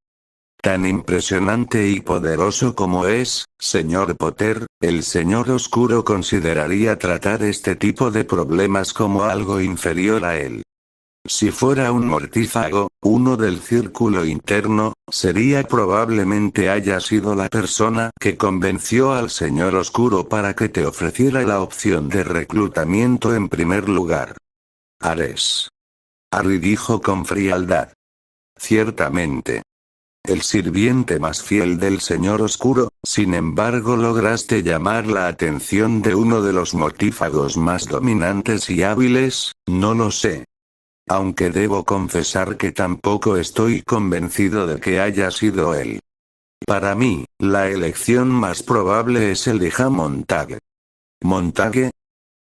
Speaker 1: Tan impresionante y poderoso como es, señor Potter, el Señor Oscuro consideraría tratar este tipo de problemas como algo inferior a él. Si fuera un mortífago, uno del círculo interno, sería probablemente haya sido la persona que convenció al Señor Oscuro para que te ofreciera la opción de reclutamiento en primer lugar. Ares. Harry dijo con frialdad. Ciertamente. El sirviente más fiel del Señor Oscuro, sin embargo lograste llamar la atención de uno de los mortífagos más dominantes y hábiles, no lo sé. Aunque debo confesar que tampoco estoy convencido de que haya sido él. Para mí, la elección más probable es el de Montague. ¿Montague?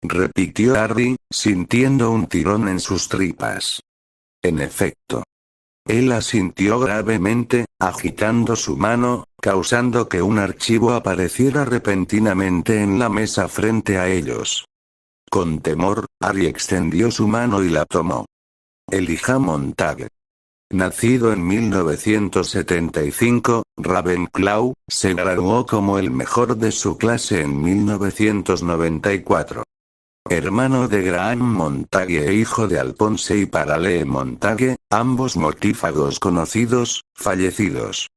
Speaker 1: Repitió Harry, sintiendo un tirón en sus tripas. En efecto. Él asintió gravemente, agitando su mano, causando que un archivo apareciera repentinamente en la mesa frente a ellos. Con temor, Harry extendió su mano y la tomó. Elijah Montague. Nacido en 1975, Ravenclaw, se graduó como el mejor de su clase en 1994. Hermano de Graham Montague e hijo de Alphonse y Paralee Montague, ambos mortífagos conocidos, fallecidos.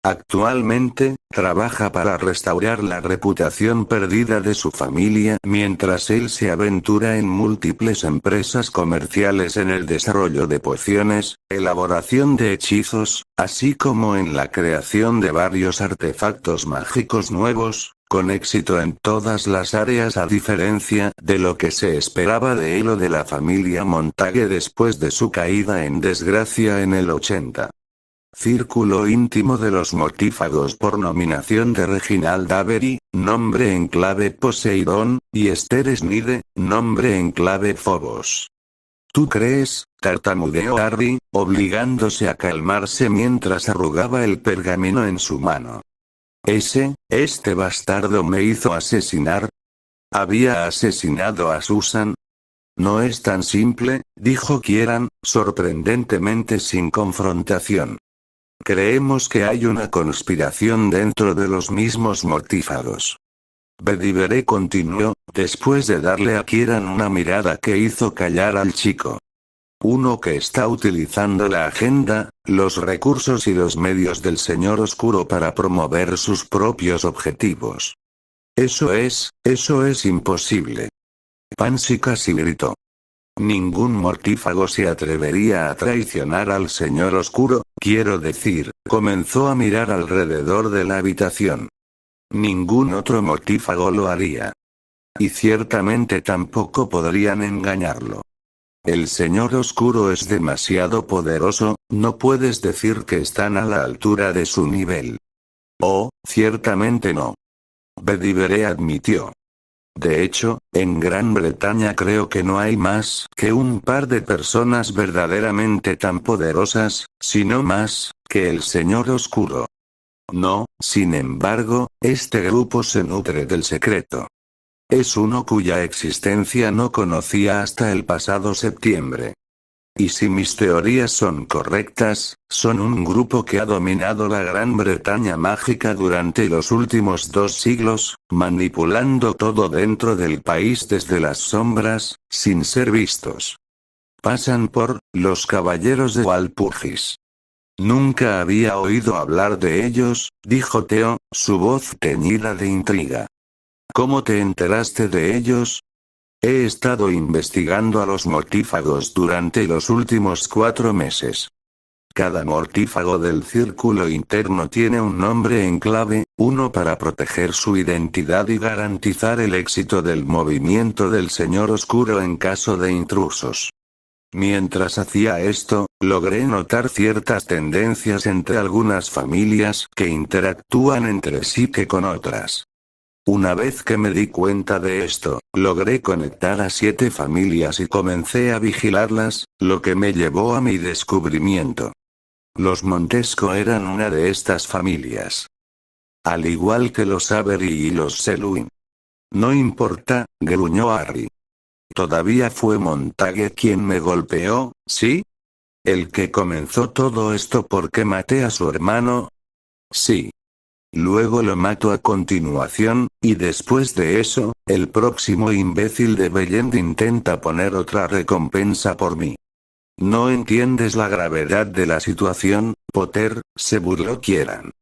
Speaker 1: Actualmente, trabaja para restaurar la reputación perdida de su familia mientras él se aventura en múltiples empresas comerciales en el desarrollo de pociones, elaboración de hechizos, así como en la creación de varios artefactos mágicos nuevos, con éxito en todas las áreas a diferencia de lo que se esperaba de él o de la familia Montague después de su caída en desgracia en el 80. Círculo íntimo de los mortífagos por nominación de Reginald Avery, nombre en clave Poseidón, y Esther Snide, nombre en clave Phobos. ¿Tú crees? Tartamudeó Harry, obligándose a calmarse mientras arrugaba el pergamino en su mano. Este bastardo me hizo asesinar. ¿Había asesinado a Susan? No es tan simple, dijo Kieran, sorprendentemente sin confrontación. Creemos que hay una conspiración dentro de los mismos mortífagos. Bedivere continuó, después de darle a Kieran una mirada que hizo callar al chico. Uno que está utilizando la agenda, los recursos y los medios del Señor Oscuro para promover sus propios objetivos. Eso es imposible. Pansy casi gritó. Ningún mortífago se atrevería a traicionar al Señor Oscuro, quiero decir, comenzó a mirar alrededor de la habitación. Ningún otro mortífago lo haría. Y ciertamente tampoco podrían engañarlo. El Señor Oscuro es demasiado poderoso, no puedes decir que están a la altura de su nivel. Oh, ciertamente no. Bedivere admitió. De hecho, en Gran Bretaña creo que no hay más que un par de personas verdaderamente tan poderosas, si no más, que el Señor Oscuro. No, sin embargo, este grupo se nutre del secreto. Es uno cuya existencia no conocía hasta el pasado septiembre. Y si mis teorías son correctas, son un grupo que ha dominado la Gran Bretaña mágica durante los últimos 2 siglos, manipulando todo dentro del país desde las sombras, sin ser vistos. Pasan por, los caballeros de Walpurgis. Nunca había oído hablar de ellos, dijo Theo, su voz teñida de intriga. ¿Cómo te enteraste de ellos? He estado investigando a los mortífagos durante los últimos 4 meses. Cada mortífago del círculo interno tiene un nombre en clave, uno para proteger su identidad y garantizar el éxito del movimiento del Señor Oscuro en caso de intrusos. Mientras hacía esto, logré notar ciertas tendencias entre algunas familias que interactúan entre sí que con otras. Una vez que me di cuenta de esto, logré conectar a 7 familias y comencé a vigilarlas, lo que me llevó a mi descubrimiento. Los Montesco eran una de estas familias. Al igual que los Avery y los Selwyn. No importa, gruñó Harry. Todavía fue Montague quien me golpeó, ¿sí? ¿El que comenzó todo esto porque maté a su hermano? Sí. Luego lo mato a continuación, y después de eso, el próximo imbécil de Bellend intenta poner otra recompensa por mí. No entiendes la gravedad de la situación, Potter, se burló Kieran.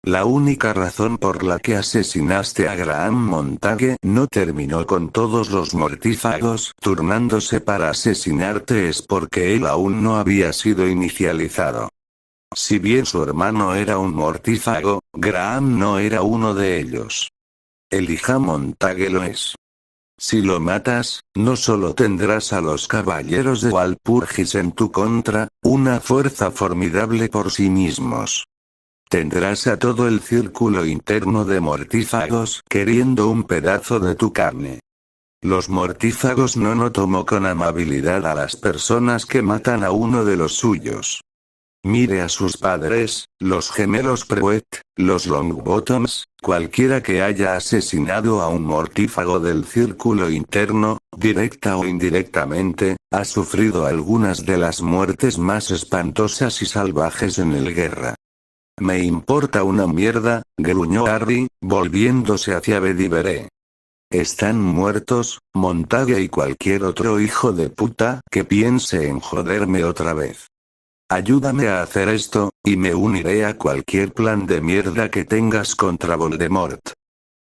Speaker 1: La única razón por la que asesinaste a Graham Montague no terminó con todos los mortífagos turnándose para asesinarte es porque él aún no había sido inicializado. Si bien su hermano era un mortífago, Graham no era uno de ellos. Elijah Montague lo es. Si lo matas, no solo tendrás a los caballeros de Walpurgis en tu contra, una fuerza formidable por sí mismos. Tendrás a todo el círculo interno de mortífagos queriendo un pedazo de tu carne. Los mortífagos no tomo con amabilidad a las personas que matan a uno de los suyos. Mire a sus padres, los gemelos Pruett, los Longbottoms, cualquiera que haya asesinado a un mortífago del círculo interno, directa o indirectamente, ha sufrido algunas de las muertes más espantosas y salvajes en el guerra. Me importa una mierda, gruñó Harry, volviéndose hacia Bedivere. Están muertos, Montague y cualquier otro hijo de puta que piense en joderme otra vez. Ayúdame a hacer esto, y me uniré a cualquier plan de mierda que tengas contra Voldemort.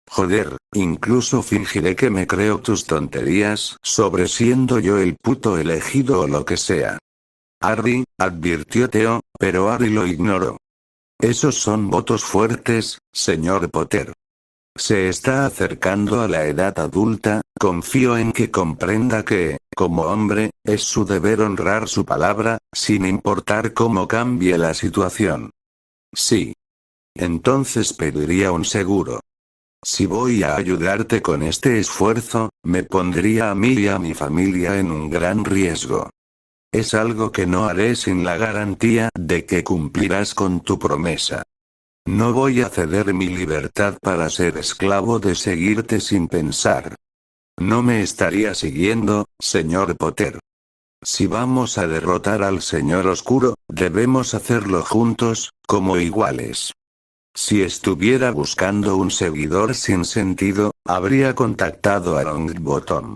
Speaker 1: Joder, incluso fingiré que me creo tus tonterías sobre siendo yo el puto elegido o lo que sea. Harry, advirtió Theo, pero Harry lo ignoró. Esos son votos fuertes, señor Potter. Se está acercando a la edad adulta, confío en que comprenda que, como hombre, es su deber honrar su palabra, sin importar cómo cambie la situación. Sí. Entonces pediría un seguro. Si voy a ayudarte con este esfuerzo, me pondría a mí y a mi familia en un gran riesgo. Es algo que no haré sin la garantía de que cumplirás con tu promesa. No voy a ceder mi libertad para ser esclavo de seguirte sin pensar. No me estaría siguiendo, señor Potter. Si vamos a derrotar al Señor Oscuro, debemos hacerlo juntos, como iguales. Si estuviera buscando un seguidor sin sentido, habría contactado a Longbottom.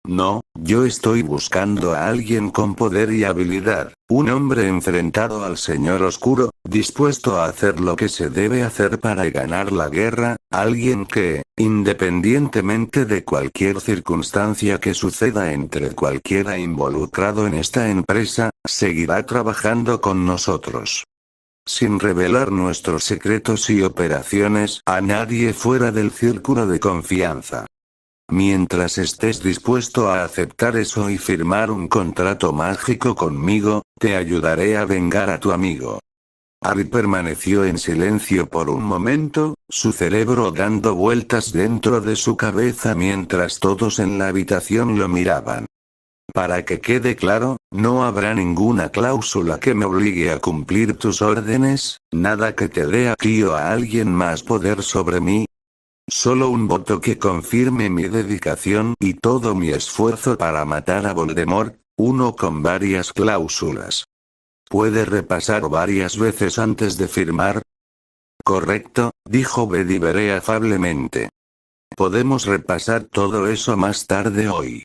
Speaker 1: No, yo estoy buscando a alguien con poder y habilidad, un hombre enfrentado al Señor Oscuro, dispuesto a hacer lo que se debe hacer para ganar la guerra, alguien que, independientemente de cualquier circunstancia que suceda entre cualquiera involucrado en esta empresa, seguirá trabajando con nosotros. Sin revelar nuestros secretos y operaciones a nadie fuera del círculo de confianza. Mientras estés dispuesto a aceptar eso y firmar un contrato mágico conmigo, te ayudaré a vengar a tu amigo. Harry permaneció en silencio por un momento, su cerebro dando vueltas dentro de su cabeza mientras todos en la habitación lo miraban. Para que quede claro, no habrá ninguna cláusula que me obligue a cumplir tus órdenes, nada que te dé a ti o a alguien más poder sobre mí. Solo un voto que confirme mi dedicación y todo mi esfuerzo para matar a Voldemort, uno con varias cláusulas. ¿Puede repasar varias veces antes de firmar? Correcto, dijo Bedivere afablemente. Podemos repasar todo eso más tarde hoy.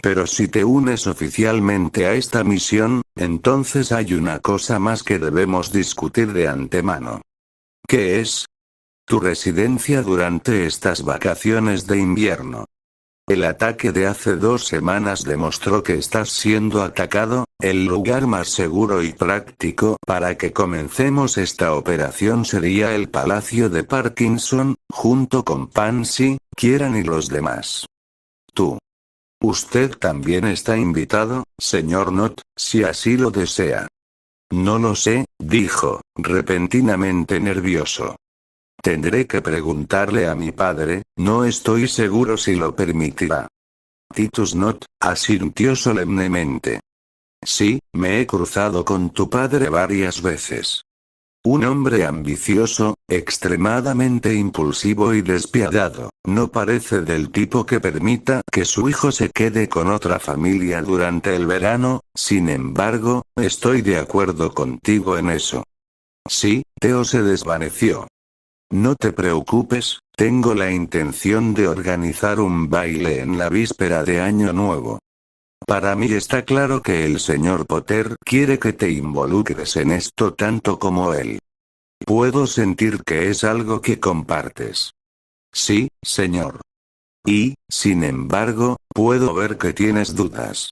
Speaker 1: Pero si te unes oficialmente a esta misión, entonces hay una cosa más que debemos discutir de antemano. ¿Qué es? Tu residencia durante estas vacaciones de invierno. El ataque de hace 2 semanas demostró que estás siendo atacado. El lugar más seguro y práctico para que comencemos esta operación sería el Palacio de Parkinson, junto con Pansy, Kieran y los demás. Tú. Usted también está invitado, señor Not, si así lo desea. No lo sé, dijo, repentinamente nervioso. Tendré que preguntarle a mi padre, no estoy seguro si lo permitirá. Titus Not asintió solemnemente. Sí, me he cruzado con tu padre varias veces. Un hombre ambicioso, extremadamente impulsivo y despiadado, no parece del tipo que permita que su hijo se quede con otra familia durante el verano. Sin embargo, estoy de acuerdo contigo en eso. Sí, Theo se desvaneció. No te preocupes, tengo la intención de organizar un baile en la víspera de Año Nuevo. Para mí está claro que el señor Potter quiere que te involucres en esto tanto como él. Puedo sentir que es algo que compartes. Sí, señor. Y, sin embargo, puedo ver que tienes dudas.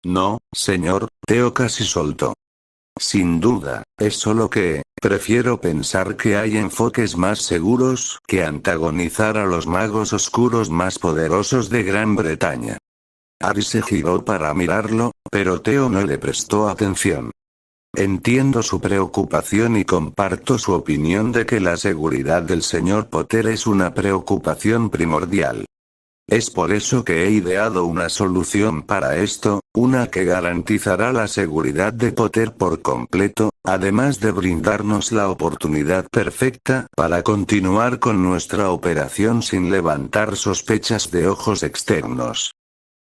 Speaker 1: No, señor, Theo casi soltó. Sin duda, es solo que, prefiero pensar que hay enfoques más seguros que antagonizar a los magos oscuros más poderosos de Gran Bretaña. Harry se giró para mirarlo, pero Theo no le prestó atención. Entiendo su preocupación y comparto su opinión de que la seguridad del señor Potter es una preocupación primordial. Es por eso que he ideado una solución para esto, una que garantizará la seguridad de Potter por completo, además de brindarnos la oportunidad perfecta para continuar con nuestra operación sin levantar sospechas de ojos externos.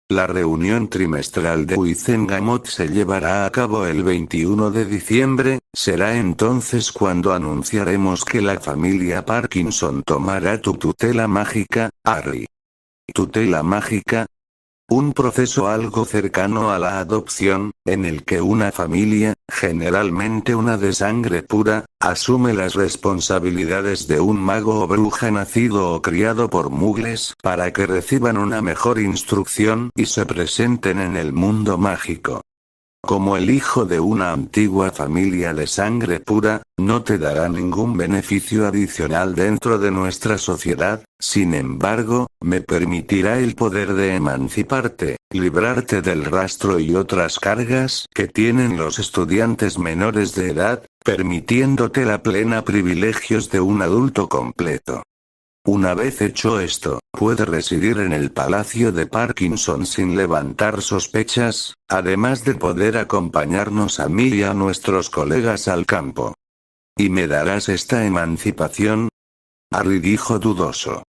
Speaker 1: La reunión trimestral de Wizengamot se llevará a cabo el 21 de diciembre, será entonces cuando anunciaremos que la familia Parkinson tomará tu tutela mágica, Harry. ¿Tutela mágica? Un proceso algo cercano a la adopción, en el que una familia, generalmente una de sangre pura, asume las responsabilidades de un mago o bruja nacido o criado por mugles para que reciban una mejor instrucción y se presenten en el mundo mágico. Como el hijo de una antigua familia de sangre pura, no te dará ningún beneficio adicional dentro de nuestra sociedad, sin embargo, me permitirá el poder de emanciparte, librarte del rastro y otras cargas que tienen los estudiantes menores de edad, permitiéndote la plena privilegios de un adulto completo. Una vez hecho esto, puede residir en el Palacio de Parkinson sin levantar sospechas, además de poder acompañarnos a mí y a nuestros colegas al campo. ¿Y me darás esta emancipación? Harry dijo dudoso.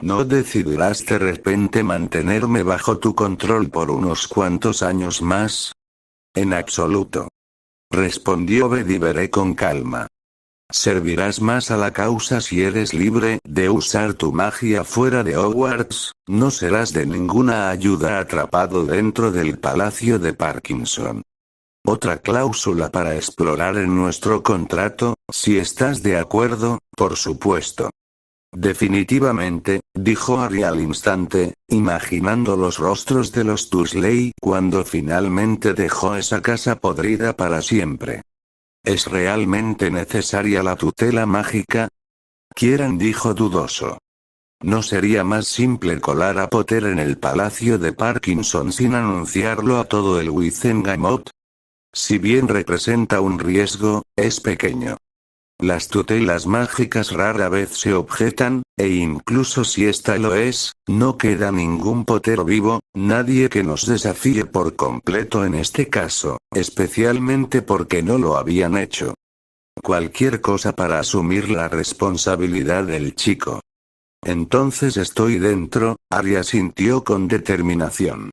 Speaker 1: ¿No decidirás de repente mantenerme bajo tu control por unos cuantos años más? En absoluto. Respondió Bedivere con calma. Servirás más a la causa si eres libre de usar tu magia fuera de Hogwarts, no serás de ninguna ayuda atrapado dentro del Palacio de Parkinson. Otra cláusula para explorar en nuestro contrato, si estás de acuerdo, por supuesto. Definitivamente, dijo Harry al instante, imaginando los rostros de los Dursley cuando finalmente dejó esa casa podrida para siempre. ¿Es realmente necesaria la tutela mágica? Kieran dijo dudoso. ¿No sería más simple colar a Potter en el Palacio de Parkinson sin anunciarlo a todo el Wizengamot? Si bien representa un riesgo, es pequeño. Las tutelas mágicas rara vez se objetan, e incluso si esta lo es, no queda ningún Potter vivo, nadie que nos desafíe por completo en este caso, especialmente porque no lo habían hecho. Cualquier cosa para asumir la responsabilidad del chico. Entonces estoy dentro, Harry asintió con determinación.